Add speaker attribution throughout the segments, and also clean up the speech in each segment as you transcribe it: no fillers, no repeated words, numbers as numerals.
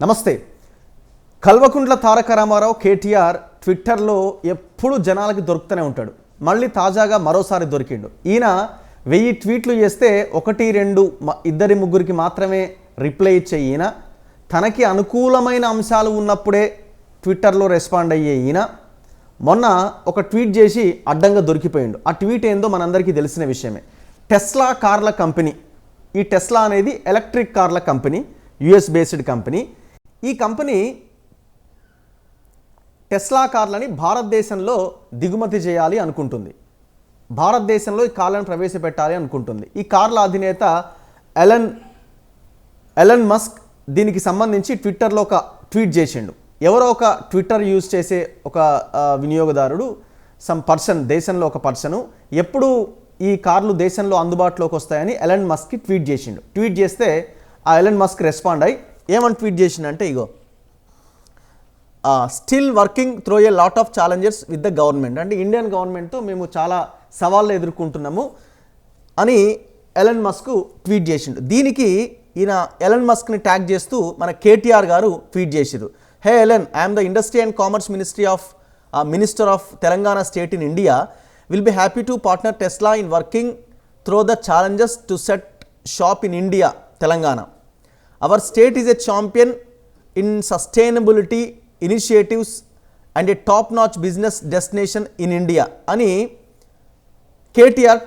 Speaker 1: నమస్తే. కల్వకుంట్ల తారక రామారావు కేటీఆర్ ట్విట్టర్లో ఎప్పుడు జనాలకి దొరుకుతూనే ఉంటాడు. మళ్ళీ తాజాగా మరోసారి దొరికిండు. ఈయన 1000 ట్వీట్లు చేస్తే 1-2 2 3 మాత్రమే రిప్లై ఇచ్చే ఈయన, తనకి అనుకూలమైన అంశాలు ఉన్నప్పుడే ట్విట్టర్లో రెస్పాండ్ అయ్యే ఈయన మొన్న ఒక ట్వీట్ చేసి అడ్డంగా దొరికిపోయిండు. ఆ ట్వీట్ ఏందో మనందరికీ తెలిసిన విషయమే. టెస్లా కార్ల కంపెనీ, ఈ టెస్లా అనేది ఎలక్ట్రిక్ కార్ల కంపెనీ, యుఎస్ బేస్డ్ కంపెనీ. ఈ కంపెనీ టెస్లా కార్లని భారతదేశంలో దిగుమతి చేయాలి అనుకుంటుంది, భారతదేశంలో ఈ కార్లను ప్రవేశపెట్టాలి అనుకుంటుంది. ఈ కార్ల అధినేత ఎలన్ మస్క్ దీనికి సంబంధించి ట్విట్టర్లో ఒక ట్వీట్ చేసిండు. ఎవరో ఒక ట్విట్టర్ యూజ్ చేసే ఒక వినియోగదారుడు, దేశంలో ఒక పర్సను ఎప్పుడు ఈ కార్లు దేశంలో అందుబాటులోకి వస్తాయని ఎలన్ మస్క్కి ట్వీట్ చేసిండు. ట్వీట్ చేస్తే ఆ ఎలన్ మస్క్ రెస్పాండ్ అయ్యి ఏమని ట్వీట్ చేసిండంటే, ఇగో still working through a lot of challenges with the government, అంటే ఇండియన్ గవర్నమెంట్తో మేము చాలా సవాళ్ళు ఎదుర్కొంటున్నాము అని ఎలన్ మస్క్ ట్వీట్ చేసిండు. దీనికి ఈయన ఎలన్ మస్క్ని ట్యాగ్ చేస్తూ మన కేటీఆర్ గారు ట్వీట్ చేసిరు. Hey Elon, I'm the industry and commerce minister of Telangana state in India, will be happy to partner Tesla in working through the challenges to set shop in India, Telangana. Our state is a champion in sustainability initiatives and a top notch business destination in India అని KTR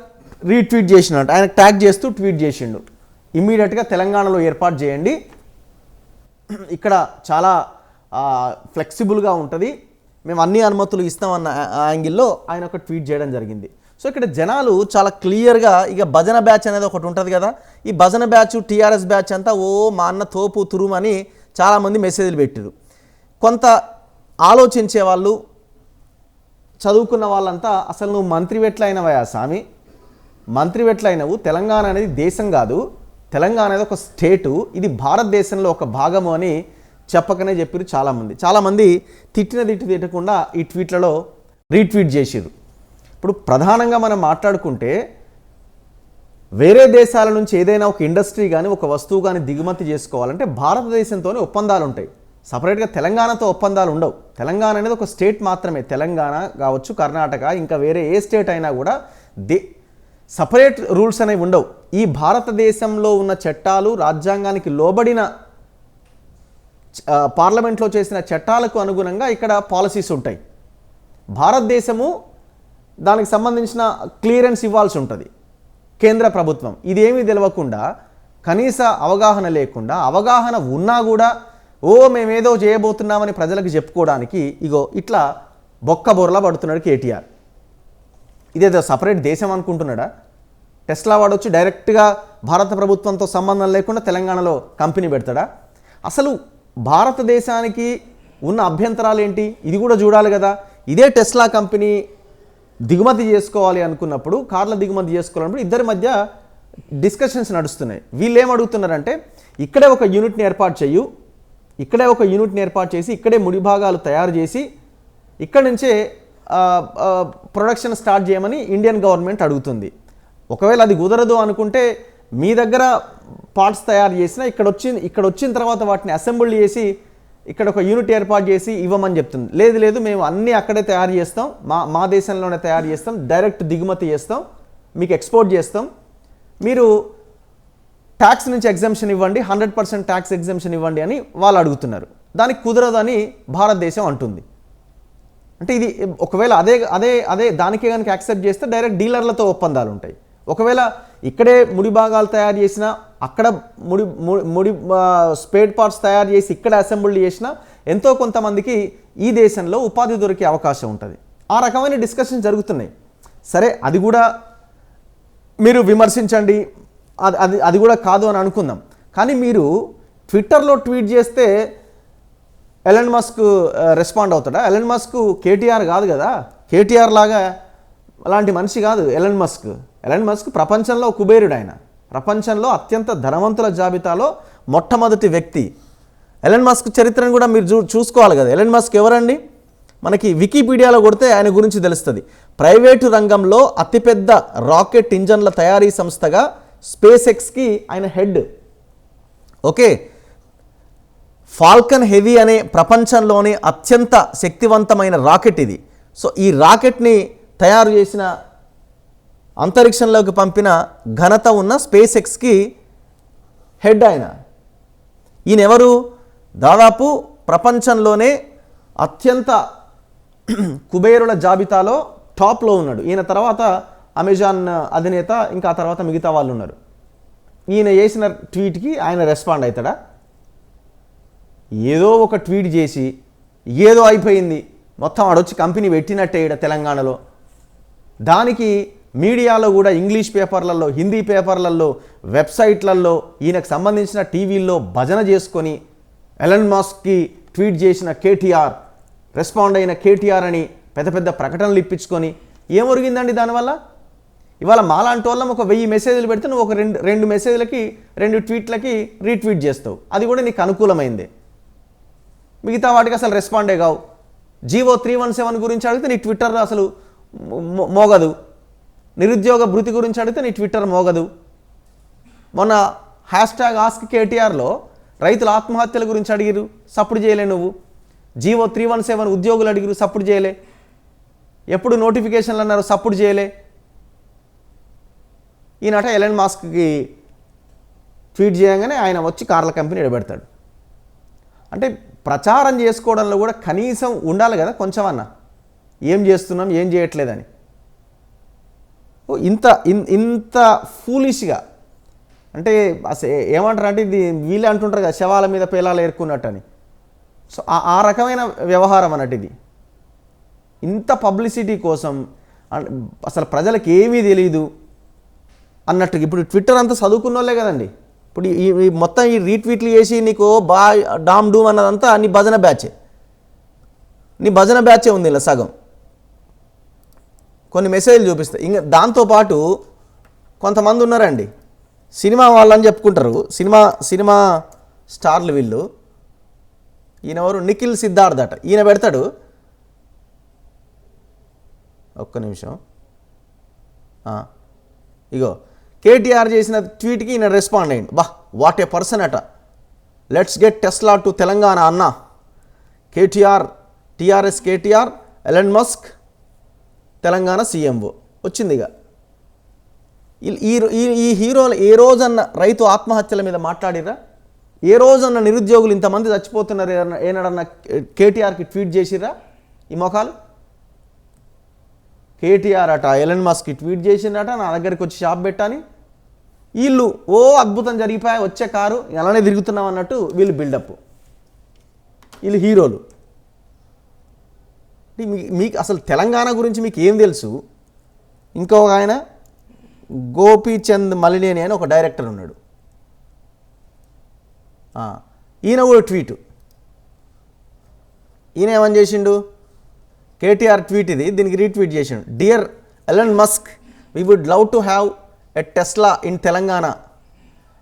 Speaker 1: retweet చేసినట్టు ఆయన tag చేస్తూ tweet చేసిండు. ఇమ్మీడియట్గా తెలంగాణలో ఏర్పాటు చేయండి, ఇక్కడ చాలా ఫ్లెక్సిబుల్గా ఉంటుంది, మేము అన్ని అనుమతులు ఇస్తామన్న యాంగిల్లో ఆయన ఒక ట్వీట్ చేయడం జరిగింది. సో ఇక్కడ జనాలు చాలా క్లియర్గా, ఇక భజన బ్యాచ్ అనేది ఒకటి ఉంటుంది కదా, ఈ భజన బ్యాచ్ టీఆర్ఎస్ బ్యాచ్ అంతా మా అన్న తోపు తురుమని చాలామంది మెసేజ్లు పెట్టారు. కొంత ఆలోచించే వాళ్ళు, చదువుకున్న వాళ్ళంతా అసలు నువ్వు మంత్రి వెట్లయినవయా స్వామి, మంత్రి వెట్లయినవు, తెలంగాణ అనేది దేశం కాదు, తెలంగాణ అనేది ఒక స్టేటు, ఇది భారతదేశంలో ఒక భాగము అని చెప్పకనే చెప్పారు చాలామంది తిట్టకుండా ఈ ట్వీట్లలో రీట్వీట్ చేసిరు. ఇప్పుడు ప్రధానంగా మనం మాట్లాడుకుంటే వేరే దేశాల నుంచి ఏదైనా ఒక ఇండస్ట్రీ కానీ ఒక వస్తువు కానీ దిగుమతి చేసుకోవాలంటే భారతదేశంతోనే ఒప్పందాలు ఉంటాయి, సపరేట్గా తెలంగాణతో ఒప్పందాలు ఉండవు. తెలంగాణ అనేది ఒక స్టేట్ మాత్రమే, తెలంగాణ కావచ్చు, కర్ణాటక, ఇంకా వేరే ఏ స్టేట్ అయినా కూడా సపరేట్ రూల్స్ అనేవి ఉండవు. ఈ భారతదేశంలో ఉన్న చట్టాలు, రాజ్యాంగానికి లోబడిన పార్లమెంట్లో చేసిన చట్టాలకు అనుగుణంగా ఇక్కడ పాలసీస్ ఉంటాయి. భారతదేశము దానికి సంబంధించిన క్లియరెన్స్ ఇవ్వాల్సి ఉంటుంది కేంద్ర ప్రభుత్వం. ఇదేమీ తెలియకుండా, కనీస అవగాహన లేకుండా, అవగాహన ఉన్నా కూడా మేమేదో చేయబోతున్నామని ప్రజలకు చెప్పుకోవడానికి ఇగో ఇట్లా బొక్కబొరలా పడుతున్నాడు కేటీఆర్. ఇదేదో సపరేట్ దేశం అనుకుంటున్నాడా? టెస్లా వాడొచ్చి డైరెక్ట్గా భారత ప్రభుత్వంతో సంబంధం లేకుండా తెలంగాణలో కంపెనీ పెడతాడా? అసలు భారతదేశానికి ఉన్న అభ్యంతరాలు ఏంటి, ఇది కూడా చూడాలి కదా. ఇదే టెస్లా కంపెనీ దిగుమతి చేసుకోవాలి అనుకున్నప్పుడు, కార్ల దిగుమతి చేసుకోవాలన్నప్పుడు ఇద్దరి మధ్య డిస్కషన్స్ నడుస్తున్నాయి. వీళ్ళు ఏం అడుగుతున్నారంటే, ఇక్కడే ఒక యూనిట్ని ఏర్పాటు చేసి ఇక్కడే ముడి భాగాలు తయారు చేసి ఇక్కడి నుంచే ప్రొడక్షన్ స్టార్ట్ చేయమని ఇండియన్ గవర్నమెంట్ అడుగుతుంది. ఒకవేళ అది కుదరదు అనుకుంటే మీ దగ్గర పార్ట్స్ తయారు చేసినా ఇక్కడ వచ్చిన తర్వాత వాటిని అసెంబుల్ చేసి ఇక్కడ ఒక యూనిట్ ఏర్పాటు చేసి ఇవ్వమని చెప్తుంది. లేదు మేము అన్నీ అక్కడే తయారు చేస్తాం, మా దేశంలోనే తయారు చేస్తాం, డైరెక్ట్ దిగుమతి చేస్తాం, మీకు ఎక్స్పోర్ట్ చేస్తాం, మీరు ట్యాక్స్ నుంచి ఎగ్జంప్షన్ ఇవ్వండి, 100% ట్యాక్స్ ఎగ్జంప్షన్ ఇవ్వండి అని వాళ్ళు అడుగుతున్నారు. దానికి కుదరదని భారతదేశం అంటుంది. అంటే ఇది ఒకవేళ అదే దానికే కనుక యాక్సెప్ట్ చేస్తే డైరెక్ట్ డీలర్లతో ఒప్పందాలు ఉంటాయి. ఒకవేళ ఇక్కడే ముడి భాగాలు తయారు చేసినా, అక్కడ ముడి స్పేర్ పార్ట్స్ తయారు చేసి ఇక్కడ అసెంబుల్ చేసినా ఎంతో కొంతమందికి ఈ దేశంలో ఉపాధి దొరికే అవకాశం ఉంటుంది. ఆ రకమైన డిస్కషన్ జరుగుతున్నాయి. సరే, అది కూడా మీరు విమర్శించండి, అది కూడా కాదు అని అనుకుందాం. కానీ మీరు ట్విట్టర్లో ట్వీట్ చేస్తే ఎలన్ మస్క్ రెస్పాండ్ అవుతాడా? ఎలన్ మస్క్ కేటీఆర్ కాదు కదా, కేటీఆర్ లాగా అలాంటి మనిషి కాదు ఎలన్ మస్క్ ప్రపంచంలో కుబేరుడు. ఆయన ప్రపంచంలో అత్యంత ధనవంతుల జాబితాలో మొట్టమొదటి వ్యక్తి. ఎలన్ మస్క్ చరిత్రను కూడా మీరు చూసుకోవాలి కదా. ఎలన్ మస్క్ ఎవరండి? మనకి వికీపీడియాలో కొడితే ఆయన గురించి తెలుస్తుంది. ప్రైవేటు రంగంలో అతిపెద్ద రాకెట్ ఇంజన్ల తయారీ సంస్థగా స్పేస్ ఎక్స్కి ఆయన హెడ్. ఓకే, ఫాల్కన్ హెవీ అనే ప్రపంచంలోనే అత్యంత శక్తివంతమైన రాకెట్ ఇది. సో ఈ రాకెట్ని తయారు చేసిన, అంతరిక్షంలోకి పంపిన ఘనత ఉన్న స్పేస్ ఎక్స్కి హెడ్ ఆయన. ఈయన ఎవరు? దాదాపు ప్రపంచంలోనే అత్యంత కుబేరుల జాబితాలో టాప్లో ఉన్నాడు. ఈయన తర్వాత అమెజాన్ అధినేత, ఇంకా ఆ తర్వాత మిగతా వాళ్ళు ఉన్నారు. ఈయన చేసిన ట్వీట్కి ఆయన రెస్పాండ్ అవుతాడా? ఏదో ఒక ట్వీట్ చేసి ఏదో అయిపోయింది, మొత్తం ఆడొచ్చి కంపెనీ పెట్టినట్టే ఇక్కడ తెలంగాణలో. దానికి మీడియాలో కూడా ఇంగ్లీష్ పేపర్లలో, హిందీ పేపర్లలో, వెబ్సైట్లలో, ఈయనకు సంబంధించిన టీవీల్లో భజన చేసుకొని ఎలన్ మస్క్కి ట్వీట్ చేసిన కేటీఆర్, రెస్పాండ్ అయిన కేటీఆర్ అని పెద్ద పెద్ద ప్రకటనలు ఇప్పించుకొని ఏం ఒరిగిందండి దానివల్ల? ఇవాళ మాలాంటి వాళ్ళం ఒక 1000 మెసేజ్లు పెడితే నువ్వు ఒక రెండు మెసేజ్లకి 2 ట్వీట్లకి రీట్వీట్ చేస్తావు, అది కూడా నీకు అనుకూలమైందే. మిగతా వాటికి అసలు రెస్పాండే కావు. జీవో 317 గురించి అడిగితే నీ ట్విట్టర్ అసలు మోగదు. నిరుద్యోగ భృతి గురించి అడిగితే నీ ట్విట్టర్ మోగదు. మొన్న #ఆస్క్ కేటీఆర్లో రైతుల ఆత్మహత్యల గురించి అడిగిరు, సపోర్ట్ చేయలే నువ్వు. జీవో 317 ఉద్యోగులు అడిగిరు, సపోర్ట్ చేయలే. ఎప్పుడు నోటిఫికేషన్లు అన్నారు, సపోర్ట్ చేయలే. ఈయనట ఎలన్ మస్క్కి ట్వీట్ చేయగానే ఆయన వచ్చి కార్ల కంపెనీ ఎడబెడతాడు. అంటే ప్రచారం చేసుకోవడంలో కూడా కనీసం ఉండాలి కదా కొంచెం అన్న, ఏం చేస్తున్నాం ఏం చేయట్లేదని. ఇంత ఫూలిష్గా అంటే అసలు ఏమంటారు అంటే ఇది వీళ్ళే అంటుంటారు కదా, శవాల మీద పేలాలు ఏరుకున్నట్టు అని. సో ఆ రకమైన వ్యవహారం అన్నట్టు ఇది. ఇంత పబ్లిసిటీ కోసం అసలు ప్రజలకు ఏమీ తెలియదు అన్నట్టు. ఇప్పుడు ట్విట్టర్ అంతా చదువుకున్న వాళ్ళే కదండి. ఇప్పుడు ఈ మొత్తం ఈ రీట్వీట్లు చేసి నీకు డామ్ డూమ్ అన్నదంతా నీ భజన బ్యాచే. నీ భజన బ్యాచే ఉంది ఇలా సగం. కొన్ని మెసేజ్లు చూపిస్తాయి. ఇంకా దాంతోపాటు కొంతమంది ఉన్నారండి, సినిమా వాళ్ళని చెప్పుకుంటారు, సినిమా స్టార్లు వీళ్ళు. ఈయన ఎవరు? నిఖిల్ సిద్ధార్థ్ అట. ఈయన పెడతాడు, ఒక్క నిమిషం, ఇగో కేటీఆర్ చేసిన ట్వీట్కి ఈయన రెస్పాండ్ అయ్యింది. వాట్ ఏ పర్సన్ అట. Let's get Tesla to Telangana అన్న. KTR, TRS KTR, Elon Musk Telangana CMO వచ్చిందిగా. ఈ హీరోలు ఏ రోజన్న రైతు ఆత్మహత్యల మీద మాట్లాడిరా? ఏ రోజన్న నిరుద్యోగులు ఇంతమంది చచ్చిపోతున్నారు ఏనాడన్నా కేటీఆర్కి ట్వీట్ చేసిరా ఈ మొఖాలు? కేటీఆర్ అట ఎలన్ మస్క్కి ట్వీట్ చేసిందట, నా దగ్గరికి వచ్చి షాప్ పెట్టాని. వీళ్ళు ఓ అద్భుతం జరిగిపోయా, వచ్చే కారు అలానే తిరుగుతున్నాం అన్నట్టు వీళ్ళు బిల్డప్. వీళ్ళు హీరోలు. మీకు అసలు తెలంగాణ గురించి మీకు ఏం తెలుసు? ఇంకొక ఆయన గోపీచంద్ మలినేని అని ఒక డైరెక్టర్ ఉన్నాడు. ఈయన కూడా ట్వీటు. ఈయన ఏమని చేసిండు? కేటీఆర్ ట్వీట్ ఇది, దీనికి రీట్వీట్ చేసిండు. Dear Elon Musk, we would love to have a Tesla in Telangana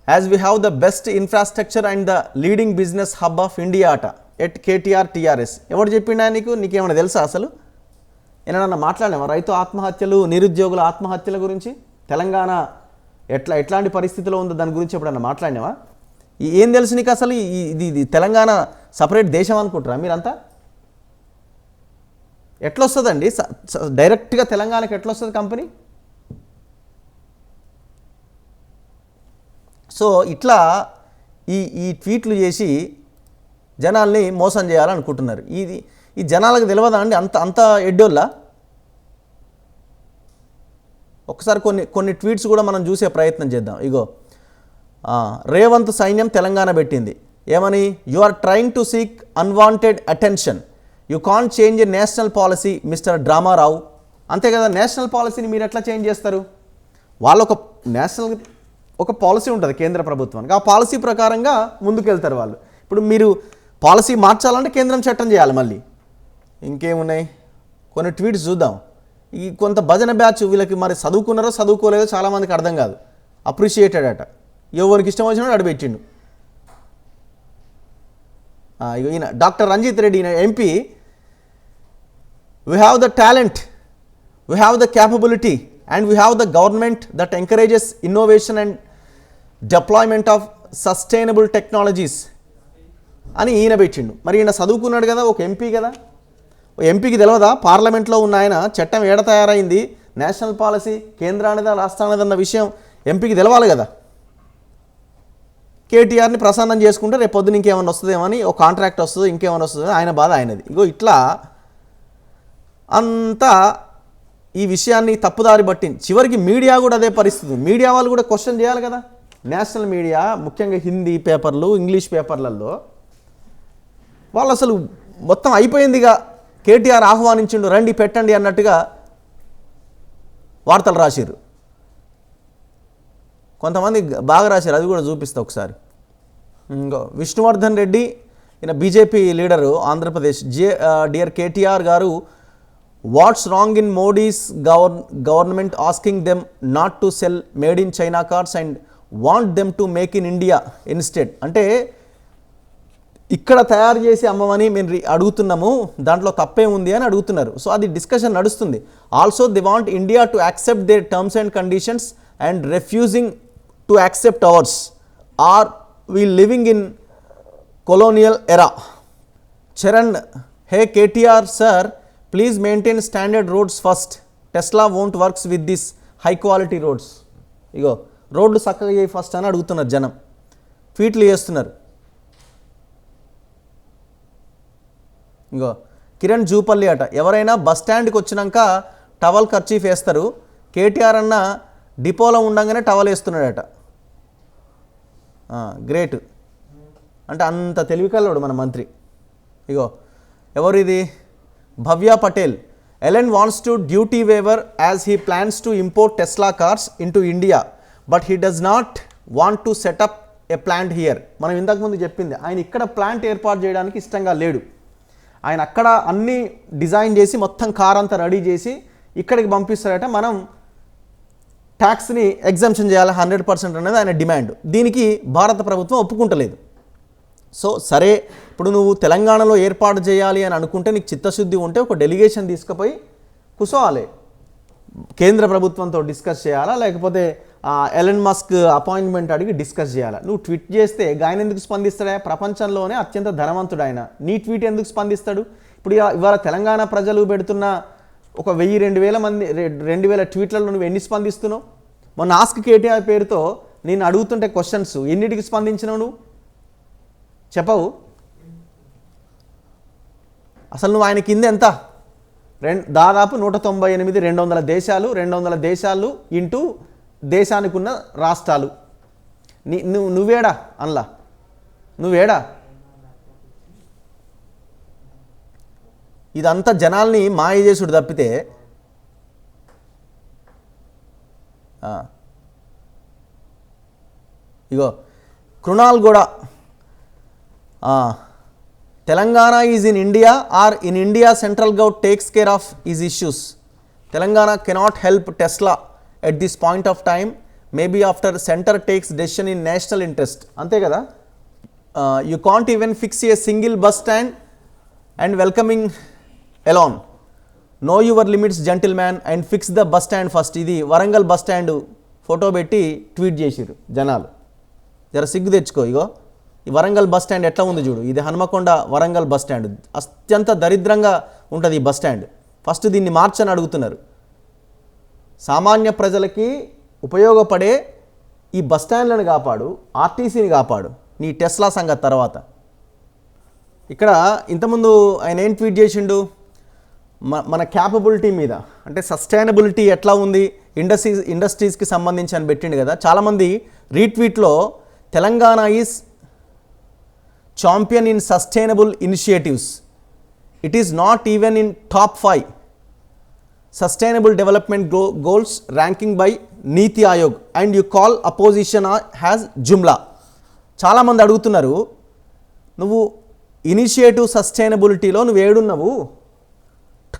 Speaker 1: as we have the best infrastructure and the leading business hub of India అట ఎట్ కేటీఆర్ టీఆర్ఎస్. ఎవరు చెప్పిండా నీకేమైనా తెలుసా? అసలు ఏమన్నా మాట్లాడినావా రైతు ఆత్మహత్యలు, నిరుద్యోగుల ఆత్మహత్యల గురించి? తెలంగాణ ఎట్లాంటి పరిస్థితిలో ఉందో దాని గురించి ఎప్పుడన్నా మాట్లాడినావా? ఏం తెలుసు నీకు అసలు? ఇది తెలంగాణ సపరేట్ దేశం అనుకుంటారా మీరంతా? ఎట్లొస్తుందండి డైరెక్ట్గా తెలంగాణకి ఎట్లొస్తుంది కంపెనీ? సో ఇట్లా ఈ ట్వీట్లు చేసి జనాల్ని మోసం చేయాలనుకుంటున్నారు. ఈ జనాలకు తెలియదా అండి అంత ఎడ్డోళ్ళ? ఒకసారి కొన్ని ట్వీట్స్ కూడా మనం చూసే ప్రయత్నం చేద్దాం. ఇగో రేవంత్ సైన్యం తెలంగాణ పెట్టింది ఏమని? You are trying to seek unwanted attention, you can't change a national policy mister Dramarao. అంతే కదా, నేషనల్ పాలసీని మీరు ఎట్లా చేంజ్ చేస్తారు? వాళ్ళు ఒక పాలసీ ఉంటుంది కేంద్ర ప్రభుత్వానికి, ఆ పాలసీ ప్రకారంగా ముందుకెళ్తారు వాళ్ళు. ఇప్పుడు మీరు పాలసీ మార్చాలంటే కేంద్రం చట్టం చేయాలి. మళ్ళీ ఇంకేమున్నాయి కొన్ని ట్వీట్స్ చూద్దాం. ఈ కొంత భజన బ్యాచ్ వీళ్ళకి మరి చదువుకున్నారో చదువుకోలేదో చాలామందికి అర్థం కాదు. అప్రిషియేటెడ్ అట, ఎవరికి ఇష్టం వచ్చినాడు అడిపెట్టిండు. ఈయన డాక్టర్ రంజిత్ రెడ్డి, ఈయన MP. We have the talent, we have the capability and we have the government that encourages innovation and deployment of sustainable technologies. అని ఈయన పెట్టిండు. మరి ఈయన చదువుకున్నాడు కదా, ఒక ఎంపీ కదా, ఎంపీకి తెలియదా పార్లమెంట్లో ఉన్న ఆయన చట్టం ఏడ తయారైంది, నేషనల్ పాలసీ కేంద్రానిదా రాష్ట్రానిదన్న విషయం ఎంపీకి తెలవాలి కదా. కేటీఆర్ని ప్రసన్నం చేసుకుంటే రేపు పొద్దున ఇంకేమైనా వస్తుందేమో అని, ఒక కాంట్రాక్ట్ వస్తుందో ఇంకేమైనా వస్తుందో ఆయన బాధ ఆయనది. ఇగో ఇట్లా అంతా ఈ విషయాన్ని తప్పుదారి పట్టింది. చివరికి మీడియా కూడా అదే పరిస్థితి. మీడియా వాళ్ళు కూడా క్వశ్చన్ చేయాలి కదా. నేషనల్ మీడియా ముఖ్యంగా హిందీ పేపర్లు, ఇంగ్లీష్ పేపర్లలో వాళ్ళు అసలు మొత్తం అయిపోయిందిగా, కేటీఆర్ ఆహ్వానించిండు రండి పెట్టండి అన్నట్టుగా వార్తలు రాశారు. కొంతమంది బాగా రాశారు, అది కూడా చూపిస్తా ఒకసారి. ఇంకో విష్ణువర్ధన్ రెడ్డి, ఈయన BJP leader Andhra Pradesh. Dear KTR garu, what's wrong in Modi's government asking them not to sell made in China cars and want them to make in India instead. అంటే ఇక్కడ తయారు చేసి అమ్మమని మేము అడుగుతున్నాము, దాంట్లో తప్పే ఉంది అని అడుగుతున్నారు. సో అది డిస్కషన్ నడుస్తుంది. Also they want India to accept their terms and conditions and refusing to accept ours. Are we living in colonial era. Charan, hey KTR sir, please maintain standard roads first. Tesla won't works with this high quality roads. ఇగో రోడ్లు చక్కగా చేయి first అని అడుగుతున్నారు జనం, ట్వీట్లు చేస్తున్నారు. ఇగో కిరణ్ జూపల్లి అట, ఎవరైనా బస్ స్టాండ్కి వచ్చినాక టవల్ కర్చీఫ్ వేస్తారు, కేటీఆర్ అన్న డిపోలో ఉండగానే టవల్ వేస్తున్నాడట. గ్రేట్ అంటే అంత తెలివికల్లోడు మన మంత్రి. ఇగో ఎవరు ఇది, Bhavya Patel. Elon wants to duty waiver as he plans to import Tesla cars into India but he does not want to set up a plant here. మనం ఇంతకుముందు చెప్పింది, ఆయన ఇక్కడ ప్లాంట్ ఏర్పాటు చేయడానికి ఇష్టంగా లేడు. ఆయన అక్కడ అన్నీ డిజైన్ చేసి మొత్తం కార్ అంతా రెడీ చేసి ఇక్కడికి పంపిస్తారట. మనం ట్యాక్స్ని ఎగ్జంప్షన్ చేయాలి 100% అనేది ఆయన డిమాండ్. దీనికి భారత ప్రభుత్వం ఒప్పుకుంటలేదు. సో సరే, ఇప్పుడు నువ్వు తెలంగాణలో ఏర్పాటు చేయాలి అని అనుకుంటే, నీకు చిత్తశుద్ధి ఉంటే ఒక డెలిగేషన్ తీసుకుపోయి కూర్చోవాలి, కేంద్ర ప్రభుత్వంతో డిస్కస్ చేయాలా, లేకపోతే ఎలన్ మస్క్ అపాయింట్మెంట్ అడిగి డిస్కస్ చేయాలా. నువ్వు ట్వీట్ చేస్తే ఆయన ఎందుకు స్పందిస్తాడా? ప్రపంచంలోనే అత్యంత ధనవంతుడు ఆయన, నీ ట్వీట్ ఎందుకు స్పందిస్తాడు? ఇప్పుడు ఇవాళ తెలంగాణ ప్రజలు పెడుతున్న ఒక 1000-2000 మంది 2000 ట్వీట్లలో నువ్వు ఎన్ని స్పందిస్తున్నావు? మొన్న ఆస్క్ కేటీఆర్ పేరుతో నేను అడుగుతుంటే క్వశ్చన్స్ ఎన్నిటికి స్పందించినావు నువ్వు చెప్పవు? అసలు నువ్వు ఆయన కింద ఎంత, దాదాపు 198 200 దేశాలు ఇంటూ దేశానికి ఉన్న రాష్ట్రాలు. నువ్వేడా అనలా, నువ్వేడా? ఇదంతా జనాల్ని మాయ చేసుడు తప్పితే ఇగో కృణాల్ కూడా Telangana is in India or in India central government takes care of is issues. Telangana cannot help Tesla at this point of time, maybe after centre takes decision in national interest. అంతే కదా. You can't even fix a single bus stand and welcoming Elon. Know your limits gentleman and fix the bus stand first. ఇది Warangal bus stand photo పెట్టి tweet చేసిరు జనాలు. జర సిగ్గు తెచ్చుకో. ఇగో ఈ వరంగల్ బస్ స్టాండ్ ఎట్లా ఉంది చూడు, ఇది హనుమకొండ వరంగల్ బస్ స్టాండ్. అత్యంత దరిద్రంగా ఉంటుంది ఈ బస్ స్టాండ్. ఫస్ట్ దీన్ని మార్చని అడుగుతున్నారు. సామాన్య ప్రజలకి ఉపయోగపడే ఈ బస్ స్టాండ్లను కాపాడు, ఆర్టీసీని కాపాడు, నీ టెస్లా సంగతి తర్వాత. ఇక్కడ ఇంతకుముందు ఆయన ఏం ట్వీట్ చేసిండు, మన క్యాపబిలిటీ మీద, అంటే సస్టైనబిలిటీ ఎట్లా ఉంది ఇండస్ట్రీస్కి సంబంధించి అని పెట్టిండు కదా. చాలామంది రీట్వీట్లో Telangana is champion in sustainable initiatives, it is not even in top 5 sustainable development goals ranking by NITI Aayog and you call opposition has jumla. చాలామంది అడుగుతున్నారు, నువ్వు ఇనిషియేటివ్ సస్టైనబిలిటీలో నువ్వు ఏడున్నావు,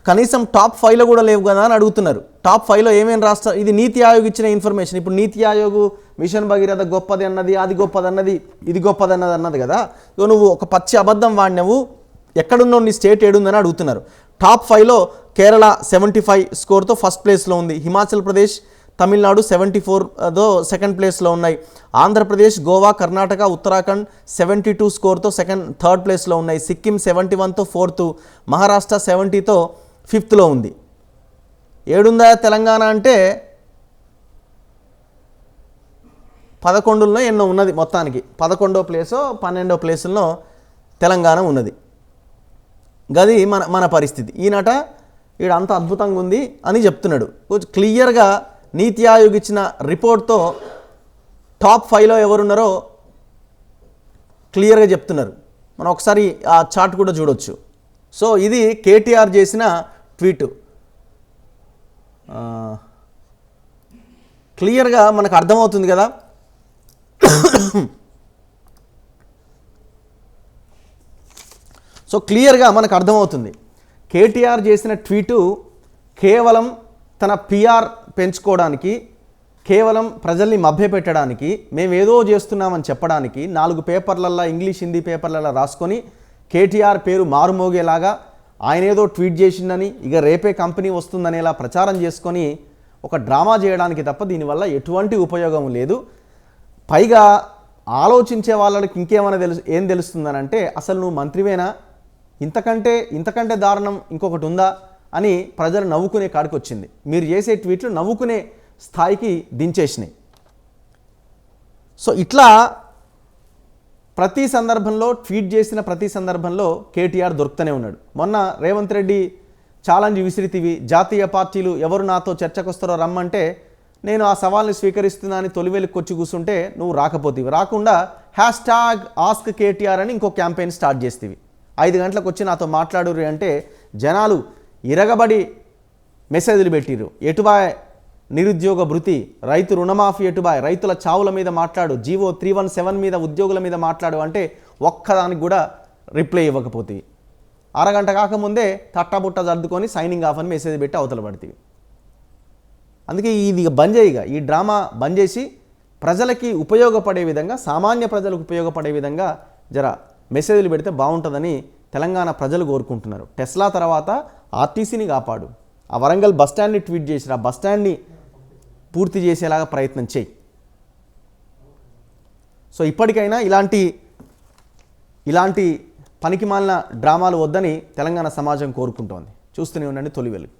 Speaker 1: కనీసం టాప్ 5లో కూడా లేవు కదా అని అడుగుతున్నారు. టాప్ 5లో ఏమేమి రాష్ట్రాలు, ఇది నీతి ఆయోగ్ ఇచ్చిన ఇన్ఫర్మేషన్. ఇప్పుడు నీతి ఆయోగ్ మిషన్ భగీరథ గొప్పది అన్నది, అది గొప్పది అన్నది, ఇది గొప్పది అన్నది కదా. సో నువ్వు ఒక పచ్చి అబద్ధం వాడినవు, ఎక్కడున్నావు, నీ స్టేట్ ఏడుందని అడుగుతున్నారు. టాప్ 5లో కేరళ 75 స్కోర్తో ఫస్ట్ ప్లేస్లో ఉంది, హిమాచల్ ప్రదేశ్ తమిళనాడు 74తో సెకండ్ ప్లేస్లో ఉన్నాయి. ఆంధ్రప్రదేశ్, గోవా, కర్ణాటక, ఉత్తరాఖండ్ 72 స్కోర్తో థర్డ్ ప్లేస్లో ఉన్నాయి. సిక్కిం 71తో ఫోర్త్, మహారాష్ట్ర 70తో ఫిఫ్త్లో ఉంది. ఏడుందా తెలంగాణ అంటే 11లో ఎన్నో ఉన్నది, మొత్తానికి 11వ ప్లేసో 12వ ప్లేసుల్లో తెలంగాణ ఉన్నది. గది మన పరిస్థితి. ఈయనట ఈడ అంత అద్భుతంగా ఉంది అని చెప్తున్నాడు. కొంచెం క్లియర్గా నీతి ఆయోగ్ ఇచ్చిన రిపోర్ట్తో టాప్ 5లో ఎవరున్నారో క్లియర్గా చెప్తున్నారు. మనం ఒకసారి ఆ చార్ట్ కూడా చూడొచ్చు. సో ఇది కేటీఆర్ చేసిన ట్వీటు. క్లియర్గా మనకు అర్థమవుతుంది కదా. సో క్లియర్గా మనకు అర్థమవుతుంది కేటీఆర్ చేసిన ట్వీటు కేవలం తన పిఆర్ పెంచుకోవడానికి, కేవలం ప్రజల్ని మభ్యపెట్టడానికి, మేము ఏదో చేస్తున్నామని చెప్పడానికి 4 పేపర్లల్లో ఇంగ్లీష్ హిందీ పేపర్లలో రాసుకొని కేటీఆర్ పేరు మారుమోగేలాగా ఆయన ఏదో ట్వీట్ చేసిందని, ఇక రేపే కంపెనీ వస్తుందనేలా ప్రచారం చేసుకొని ఒక డ్రామా చేయడానికి తప్ప దీనివల్ల ఎటువంటి ఉపయోగం లేదు. పైగా ఆలోచించే వాళ్ళకి ఇంకేమైనా ఏం తెలుస్తుందనంటే, అసలు నువ్వు మంత్రివేనా, ఇంతకంటే దారుణం ఇంకొకటి ఉందా అని ప్రజలు నవ్వుకునే కాడికి వచ్చింది. మీరు చేసే ట్వీట్లు నవ్వుకునే స్థాయికి దించేసినాయి. సో ఇట్లా ప్రతి సందర్భంలో ట్వీట్ చేసిన ప్రతి సందర్భంలో కేటీఆర్ దొరుకుతూనే ఉన్నాడు. మొన్న రేవంత్ రెడ్డి ఛాలెంజ్ విసిరితివి, జాతీయ పార్టీలు ఎవరు నాతో చర్చకు వస్తారో రమ్మంటే నేను ఆ సవాల్ని స్వీకరిస్తున్నా అని తొలివేలికి వచ్చి కూర్చుంటే నువ్వు రాకపోతేవి, రాకుండా #ఆస్క్ కేటీఆర్ అని ఇంకో క్యాంపెయిన్ స్టార్ట్ చేస్తేవి. 5 గంటలకు వచ్చి నాతో మాట్లాడుర్రి అంటే జనాలు ఇరగబడి మెసేజ్లు పెట్టిర్రు. ఎటుబాయ్ నిరుద్యోగ భృతి, రైతు రుణమాఫీ ఎటుబాయ్, రైతుల చావుల మీద మాట్లాడు, జీవో 317 మీద ఉద్యోగుల మీద మాట్లాడు అంటే ఒక్కదానికి కూడా రిప్లై ఇవ్వకపోతే అరగంట కాకముందే తట్టాబుట్ట సర్దుకొని సైనింగ్ ఆఫ్ అని మెసేజ్ పెట్టి అవతల పడుతుంది. అందుకే ఇది బంద్ చేయగా, ఈ డ్రామా బంద్ చేసి ప్రజలకి ఉపయోగపడే విధంగా, సామాన్య ప్రజలకు ఉపయోగపడే విధంగా జర మెసేజ్లు పెడితే బాగుంటుందని తెలంగాణ ప్రజలు కోరుకుంటున్నారు. టెస్లా తర్వాత ఆర్టీసీని కాపాడు, ఆ వరంగల్ బస్టాండ్ని ట్వీట్ చేసి ఆ బస్టాండ్ని పూర్తి చేసేలాగా ప్రయత్నం చేయి. సో ఇప్పటికైనా ఇలాంటి పనికిమాలిన డ్రామాలు వద్దని తెలంగాణ సమాజం కోరుకుంటోంది. చూస్తూనే ఉండండి తొలి వెలుగు.